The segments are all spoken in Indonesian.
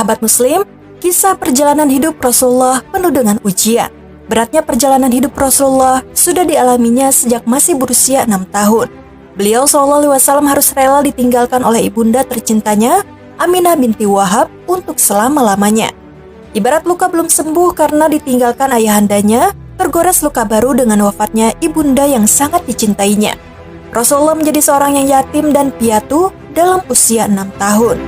Sahabat Muslim, kisah perjalanan hidup Rasulullah penuh dengan ujian. Beratnya perjalanan hidup Rasulullah sudah dialaminya sejak masih berusia 6 tahun. Beliau SAW harus rela ditinggalkan oleh ibunda tercintanya, Aminah binti Wahab, untuk selama-lamanya. Ibarat luka belum sembuh karena ditinggalkan ayahandanya, tergores luka baru dengan wafatnya ibunda yang sangat dicintainya. Rasulullah menjadi seorang yang yatim dan piatu dalam usia 6 tahun.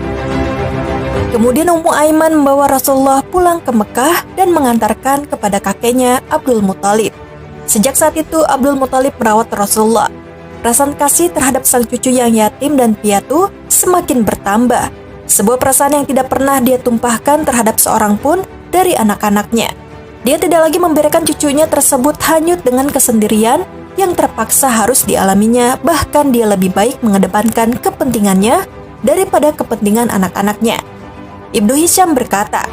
Kemudian Ummu Aiman membawa Rasulullah pulang ke Mekah dan mengantarkan kepada kakeknya Abdul Muthalib. Sejak saat itu Abdul Muthalib merawat Rasulullah. Rasa kasih terhadap sang cucu yang yatim dan piatu semakin bertambah. Sebuah perasaan yang tidak pernah dia tumpahkan terhadap seorang pun dari anak-anaknya. Dia tidak lagi membiarkan cucunya tersebut hanyut dengan kesendirian yang terpaksa harus dialaminya, bahkan dia lebih baik mengedepankan kepentingannya daripada kepentingan anak-anaknya. Ibnu Hisham berkata,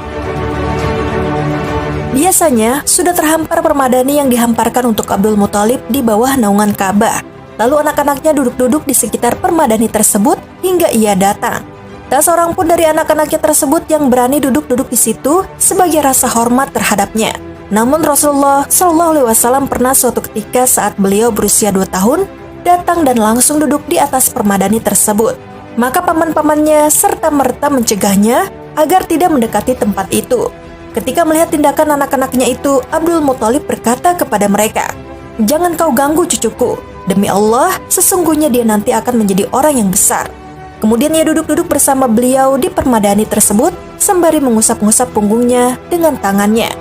biasanya sudah terhampar permadani yang dihamparkan untuk Abdul Muthalib di bawah naungan Ka'bah. Lalu anak-anaknya duduk-duduk di sekitar permadani tersebut hingga ia datang. Tak seorang pun dari anak-anaknya tersebut yang berani duduk-duduk di situ sebagai rasa hormat terhadapnya. Namun Rasulullah SAW pernah suatu ketika saat beliau berusia 2 tahun datang dan langsung duduk di atas permadani tersebut. Maka paman-pamannya serta-merta mencegahnya agar tidak mendekati tempat itu. Ketika melihat tindakan anak-anaknya itu, Abdul Muthalib berkata kepada mereka, "Jangan kau ganggu cucuku. Demi Allah, sesungguhnya dia nanti akan menjadi orang yang besar." Kemudian ia duduk-duduk bersama beliau di permadani tersebut sembari mengusap-ngusap punggungnya dengan tangannya.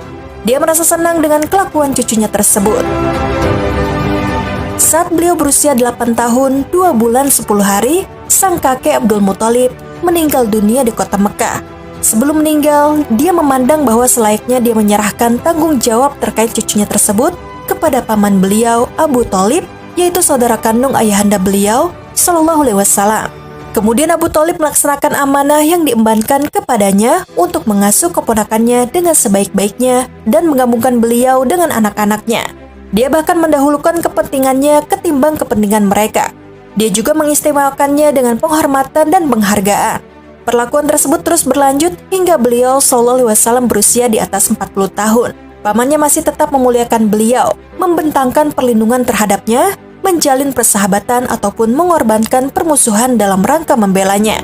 Dia merasa senang dengan kelakuan cucunya tersebut. Saat beliau berusia 8 tahun, 2 bulan 10 hari, sang kakek Abdul Muthalib meninggal dunia di kota Mekah. Sebelum meninggal, dia memandang bahwa selayaknya dia menyerahkan tanggung jawab terkait cucunya tersebut kepada paman beliau, Abu Thalib, yaitu saudara kandung ayahanda beliau, SAW. Kemudian Abu Thalib melaksanakan amanah yang diembankan kepadanya untuk mengasuh keponakannya dengan sebaik-baiknya dan menggabungkan beliau dengan anak-anaknya. Dia bahkan mendahulukan kepentingannya ketimbang kepentingan mereka. Dia juga mengistimewakannya dengan penghormatan dan penghargaan. Perlakuan tersebut terus berlanjut hingga beliau SAW berusia di atas 40 tahun. Pamannya masih tetap memuliakan beliau, membentangkan perlindungan terhadapnya, menjalin persahabatan ataupun mengorbankan permusuhan dalam rangka membelanya.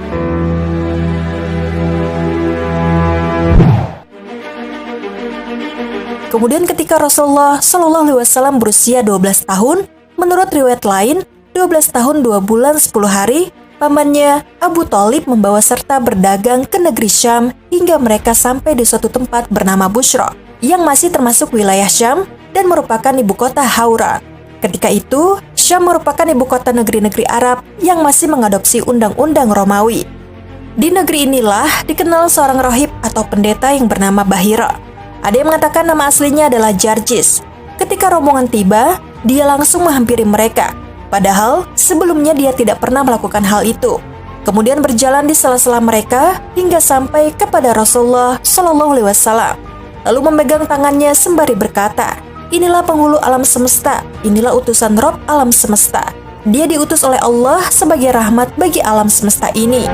Kemudian ketika Rasulullah SAW berusia 12 tahun, menurut riwayat lain, 12 tahun 2 bulan 10 hari, pamannya Abu Thalib membawa serta berdagang ke negeri Syam hingga mereka sampai di suatu tempat bernama Bushra, yang masih termasuk wilayah Syam dan merupakan ibu kota Hauran. Ketika itu, Syam merupakan ibu kota negeri-negeri Arab yang masih mengadopsi undang-undang Romawi. Di negeri inilah dikenal seorang rohib atau pendeta yang bernama Bahira. Ada yang mengatakan nama aslinya adalah Jarjis. Ketika rombongan tiba, dia langsung menghampiri mereka. Padahal sebelumnya dia tidak pernah melakukan hal itu. Kemudian berjalan di sela-sela mereka hingga sampai kepada Rasulullah SAW. Lalu memegang tangannya sembari berkata, "Inilah penghulu alam semesta, inilah utusan Rob alam semesta. Dia diutus oleh Allah sebagai rahmat bagi alam semesta ini."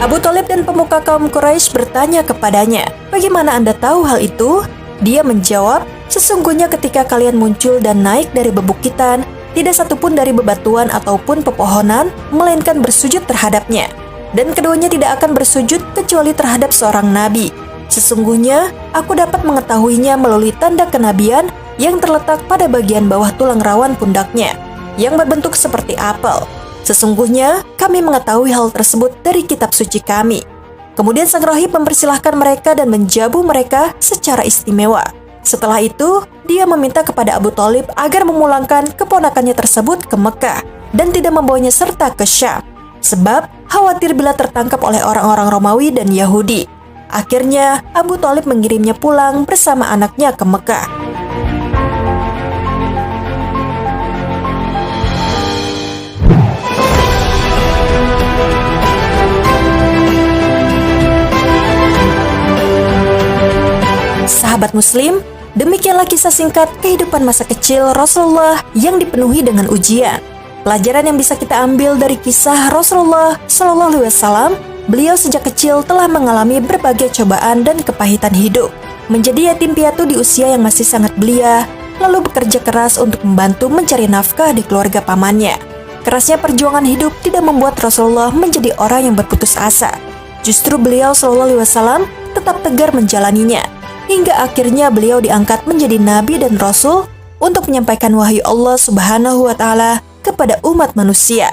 Abu Thalib dan pemuka kaum Quraisy bertanya kepadanya, "Bagaimana Anda tahu hal itu?" Dia menjawab, "Sesungguhnya ketika kalian muncul dan naik dari bebukitan, tidak satupun dari bebatuan ataupun pepohonan, melainkan bersujud terhadapnya. Dan keduanya tidak akan bersujud kecuali terhadap seorang nabi. Sesungguhnya, aku dapat mengetahuinya melalui tanda kenabian yang terletak pada bagian bawah tulang rawan pundaknya, yang berbentuk seperti apel. Sesungguhnya, kami mengetahui hal tersebut dari kitab suci kami." Kemudian sang rohib mempersilahkan mereka dan menjabu mereka secara istimewa. Setelah itu, dia meminta kepada Abu Thalib agar memulangkan keponakannya tersebut ke Mekah dan tidak membawanya serta ke Syam, sebab khawatir bila tertangkap oleh orang-orang Romawi dan Yahudi. Akhirnya, Abu Thalib mengirimnya pulang bersama anaknya ke Mekah. Sahabat Muslim, demikianlah kisah singkat kehidupan masa kecil Rasulullah yang dipenuhi dengan ujian. Pelajaran yang bisa kita ambil dari kisah Rasulullah Shallallahu Alaihi Wasallam, beliau sejak kecil telah mengalami berbagai cobaan dan kepahitan hidup. Menjadi yatim piatu di usia yang masih sangat belia, lalu bekerja keras untuk membantu mencari nafkah di keluarga pamannya. Kerasnya perjuangan hidup tidak membuat Rasulullah menjadi orang yang berputus asa. Justru beliau Shallallahu Alaihi Wasallam tetap tegar menjalaninya, hingga akhirnya beliau diangkat menjadi nabi dan rasul untuk menyampaikan wahyu Allah Subhanahu wa Ta'ala kepada umat manusia.